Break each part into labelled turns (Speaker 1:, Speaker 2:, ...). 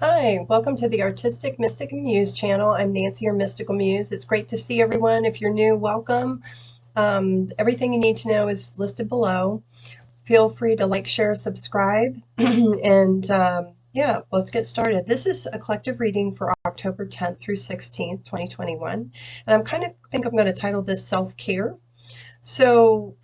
Speaker 1: Hi, welcome to the Artistic Mystic Muse channel. I'm Nancy, your Mystical Muse. It's great to see everyone. If you're new, welcome. Everything you need to know is listed below. Feel free to like, share, subscribe, and yeah, let's get started. This is a collective reading for October 10th through 16th, 2021, and I'm going to title this Self-Care. So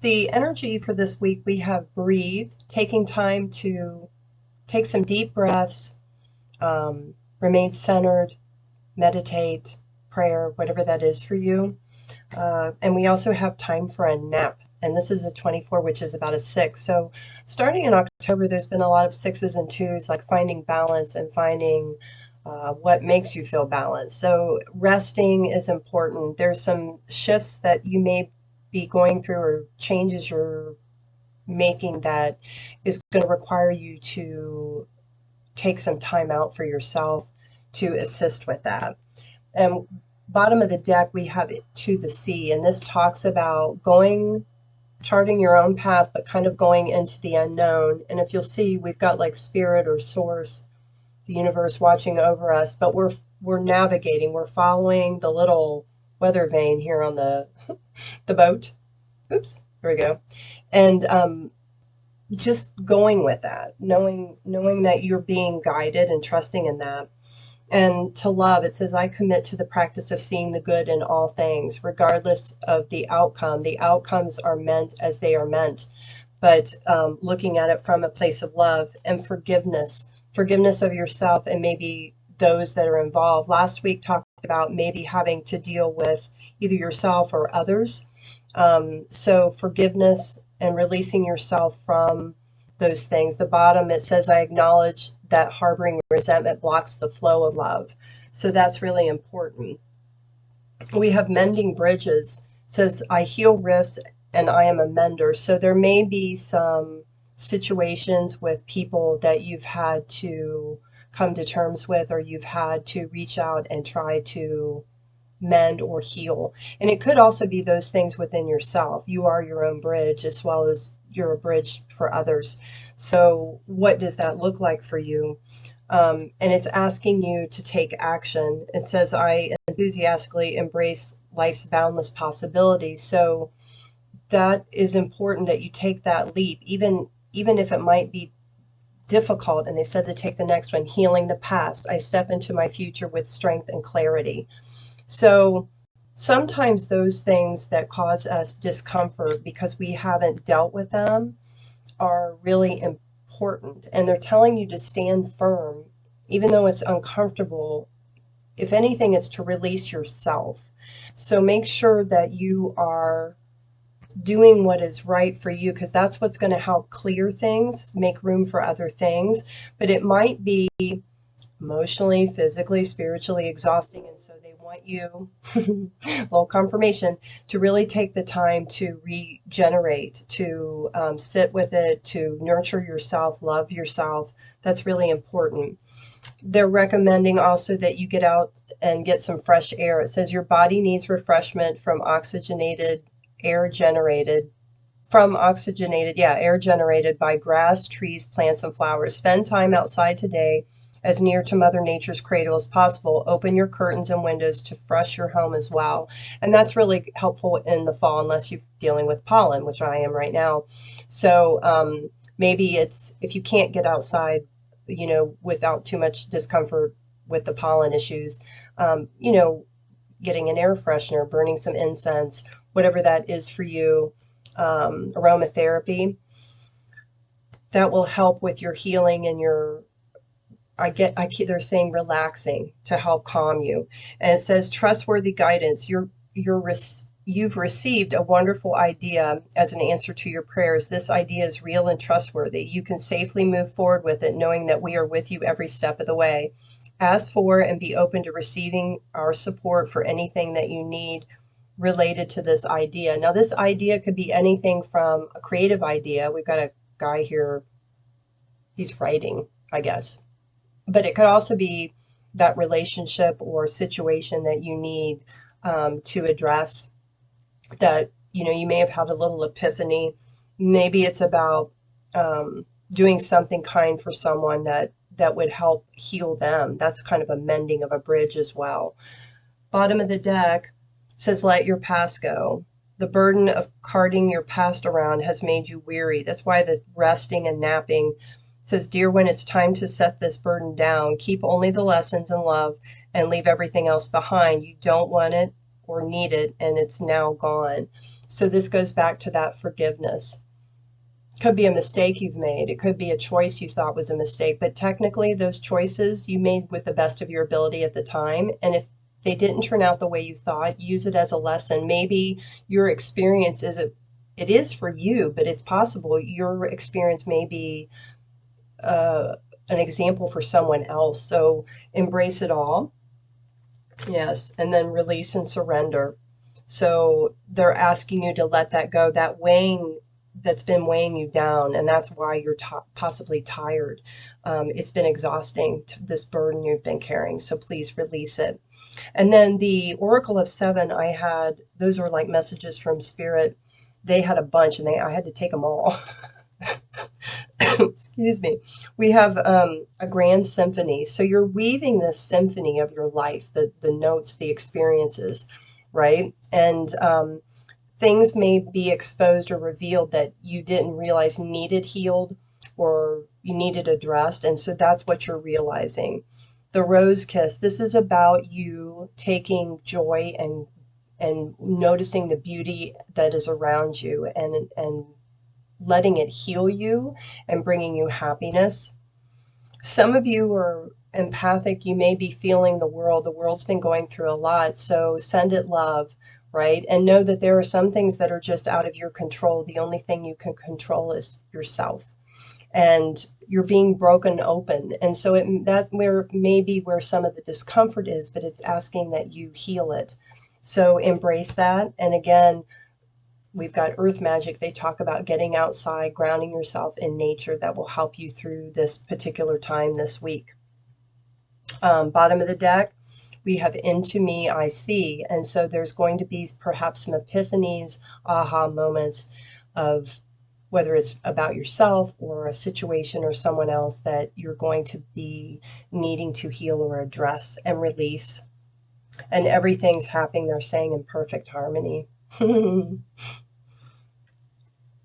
Speaker 1: the energy for this week, we have breathe, taking time to take some deep breaths, remain centered, meditate, prayer, whatever that is for you. And we also have time for a nap. And this is a 24, which is about a 6. So starting in October, there's been a lot of 6s and 2s, like finding balance and finding what makes you feel balanced. So resting is important. There's some shifts that you may be going through or changes you're making that is going to require you to take some time out for yourself to assist with that. And bottom of the deck, we have it to the sea. And this talks about charting your own path, but kind of going into the unknown. And if you'll see, we've got like spirit or source, the universe watching over us, but we're navigating, we're following the little weather vane here on the the boat. Oops, there we go. And just going with that, knowing that you're being guided and trusting in that. And to love, it says, I commit to the practice of seeing the good in all things, regardless of the outcome. The outcomes are meant as they are meant, but looking at it from a place of love and forgiveness of yourself and maybe those that are involved. Last week talked about maybe having to deal with either yourself or others. So forgiveness and releasing yourself from those things. The bottom, it says, I acknowledge that harboring resentment blocks the flow of love. So that's really important. We have mending bridges. It says, I heal rifts and I am a mender. So there may be some situations with people that you've had to come to terms with, or you've had to reach out and try to mend or heal. And it could also be those things within yourself. You are your own bridge as well as you're a bridge for others. So what does that look like for you? And it's asking you to take action. It says, I enthusiastically embrace life's boundless possibilities. So that is important that you take that leap, even if it might be difficult. And they said to take the next one, healing the past. I step into my future with strength and clarity. So sometimes those things that cause us discomfort because we haven't dealt with them are really important. And they're telling you to stand firm, even though it's uncomfortable. If anything, it's to release yourself. So make sure that you are doing what is right for you, because that's what's going to help clear things, make room for other things. But it might be emotionally, physically, spiritually exhausting. And so they want you, little confirmation, to really take the time to regenerate, to sit with it, to nurture yourself, love yourself. That's really important. They're recommending also that you get out and get some fresh air. It says your body needs refreshment from air generated air generated by grass, trees, plants, and flowers. Spend time outside today as near to Mother Nature's cradle as possible. Open your curtains and windows to fresh your home as well. And that's really helpful in the fall, unless you're dealing with pollen, which I am right now. So maybe it's, if you can't get outside, without too much discomfort with the pollen issues, getting an air freshener, burning some incense, whatever that is for you, aromatherapy, that will help with your healing and they're saying relaxing to help calm you. And it says trustworthy guidance. You've received a wonderful idea as an answer to your prayers. This idea is real and trustworthy. You can safely move forward with it, knowing that we are with you every step of the way. Ask for and be open to receiving our support for anything that you need related to this idea. Now, this idea could be anything from a creative idea. We've got a guy here, he's writing, I guess. But it could also be that relationship or situation that you need to address, that you may have had a little epiphany. Maybe it's about doing something kind for someone that that would help heal them. That's kind of a mending of a bridge as well. Bottom of the deck says, let your past go. The burden of carting your past around has made you weary. That's why the resting and napping says, dear one, it's time to set this burden down. Keep only the lessons and love and leave everything else behind. You don't want it or need it, and it's now gone. So this goes back to that forgiveness. It could be a mistake you've made. It could be a choice you thought was a mistake, but technically those choices you made with the best of your ability at the time. And if they didn't turn out the way you thought, use it as a lesson. Maybe your experience it is for you, but it's possible your experience may be an example for someone else. So embrace it all. Yes. And then release and surrender. So they're asking you to let that go, that weighing that's been weighing you down, and that's why you're possibly tired. It's been exhausting, this burden you've been carrying. So please release it. And then the Oracle of Seven, those are like messages from Spirit. They had a bunch, and I had to take them all. Excuse me. We have a grand symphony. So you're weaving this symphony of your life, the notes, the experiences, right? And things may be exposed or revealed that you didn't realize needed healed or you needed addressed. And so that's what you're realizing. The Rose Kiss, this is about you taking joy and noticing the beauty that is around you and letting it heal you and bringing you happiness. Some of you are empathic. You may be feeling the world. The world's been going through a lot, so send it love, right? And know that there are some things that are just out of your control. The only thing you can control is yourself. And you're being broken open. And so that may be where some of the discomfort is, but it's asking that you heal it. So embrace that. And again, we've got Earth Magic. They talk about getting outside, grounding yourself in nature. That will help you through this particular time this week. Bottom of the deck, we have Into Me, I See. And so there's going to be perhaps some epiphanies, aha moments of whether it's about yourself or a situation or someone else that you're going to be needing to heal or address and release. And everything's happening, they're saying, in perfect harmony.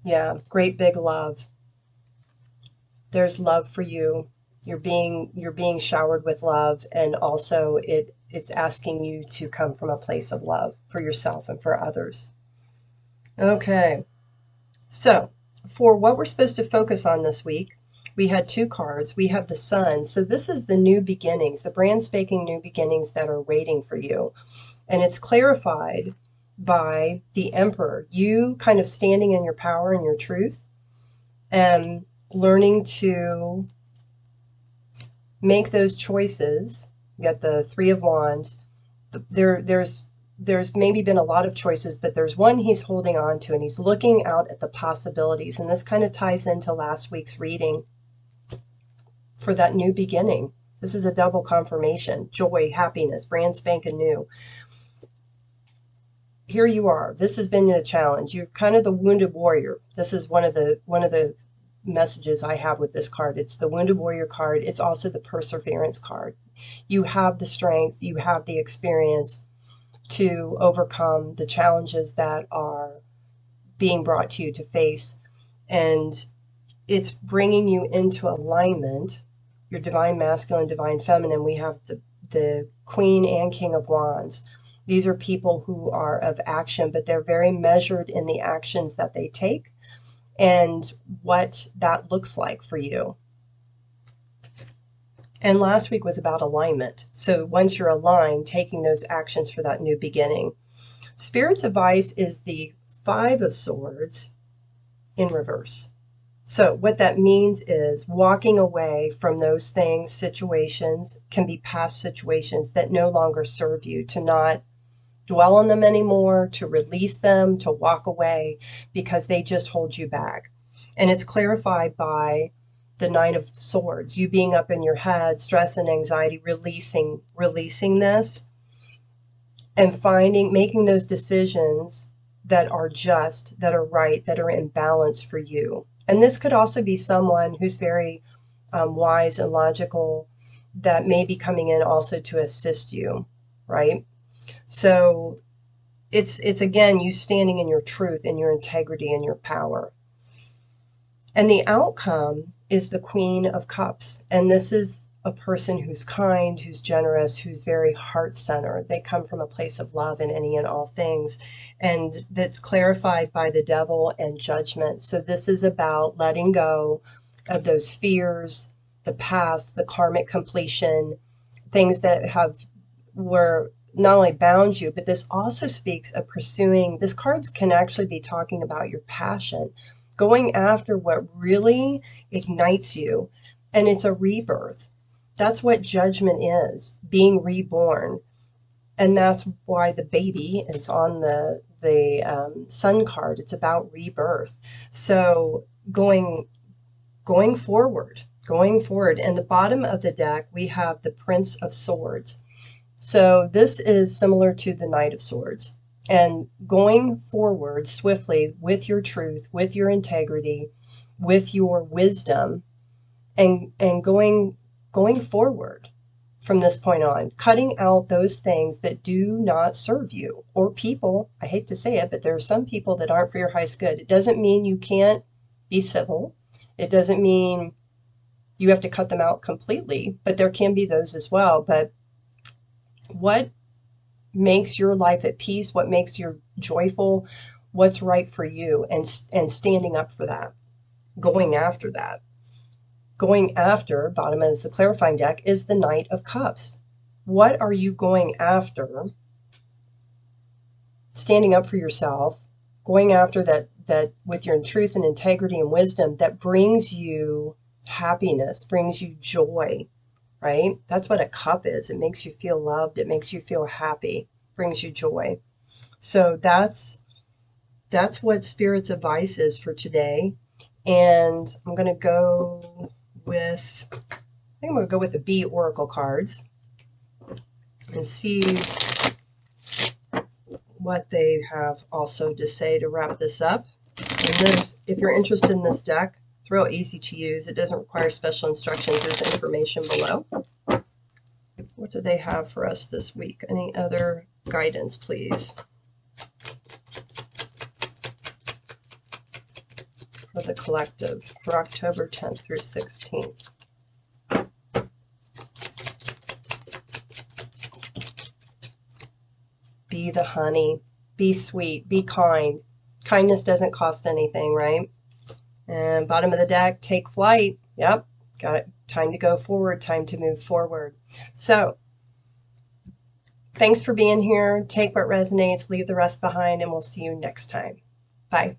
Speaker 1: Yeah, great big love. There's love for you. You're being showered with love, and also it's asking you to come from a place of love for yourself and for others. Okay. So, for what we're supposed to focus on this week, we had two cards. We have the Sun. So this is the new beginnings, the brand spanking new beginnings that are waiting for you. And it's clarified by the Emperor. You kind of standing in your power and your truth and learning to make those choices. You got the Three of Wands. There's maybe been a lot of choices, but there's one he's holding on to, and he's looking out at the possibilities. And this kind of ties into last week's reading for that new beginning. This is a double confirmation. Joy, happiness, brand spanking new. Here you are. This has been the challenge. You're kind of the wounded warrior. This is one of the messages I have with this card. It's the wounded warrior card. It's also the perseverance card. You have the strength. You have the experience to overcome the challenges that are being brought to you to face. And it's bringing you into alignment, your divine masculine, divine feminine. We have the Queen and King of Wands. These are people who are of action, but they're very measured in the actions that they take and what that looks like for you. And last week was about alignment. So once you're aligned, taking those actions for that new beginning. Spirit's advice is the Five of Swords in reverse. So what that means is walking away from those things, situations, can be past situations that no longer serve you, to not dwell on them anymore, to release them, to walk away because they just hold you back. And it's clarified by the Nine of Swords, you being up in your head, stress and anxiety, releasing this and making those decisions that are just, that are right, that are in balance for you. And this could also be someone who's very wise and logical that may be coming in also to assist you, right? So it's again, you standing in your truth and your integrity and your power. And the outcome is the Queen of Cups. And this is a person who's kind, who's generous, who's very heart-centered. They come from a place of love in any and all things. And that's clarified by the devil and judgment. So this is about letting go of those fears, the past, the karmic completion, things that were not only bound you, but this also speaks of pursuing. This cards can actually be talking about your passion, going after what really ignites you. And it's a rebirth. That's what judgment is, being reborn. And that's why the baby is on the sun card. It's about rebirth. So going forward. And the bottom of the deck, we have the Prince of Swords. So this is similar to the Knight of Swords. And going forward swiftly with your truth, with your integrity, with your wisdom, and going forward from this point on, cutting out those things that do not serve you, or people. I hate to say it, but there are some people that aren't for your highest good. It doesn't mean you can't be civil. It doesn't mean you have to cut them out completely, but there can be those as well. But what makes your life at peace, what makes you joyful, what's right for you, and standing up for that, going after that. Going after, bottom is the clarifying deck, is the Knight of Cups. What are you going after? Standing up for yourself, going after that with your truth and integrity and wisdom that brings you happiness, brings you joy, right? That's what a cup is. It makes you feel loved. It makes you feel happy, brings you joy. So that's what Spirit's advice is for today. And I'm going to go with, the B Oracle cards and see what they have also to say to wrap this up. And if you're interested in this deck, it's real easy to use. It doesn't require special instructions. There's information below. What do they have for us this week? Any other guidance, please? For the collective for October 10th through 16th. Be the honey. Be sweet. Be kind. Kindness doesn't cost anything, right? And bottom of the deck, take flight. Yep, got it. Time to go forward. Time to move forward. So, thanks for being here. Take what resonates, leave the rest behind, and we'll see you next time. Bye.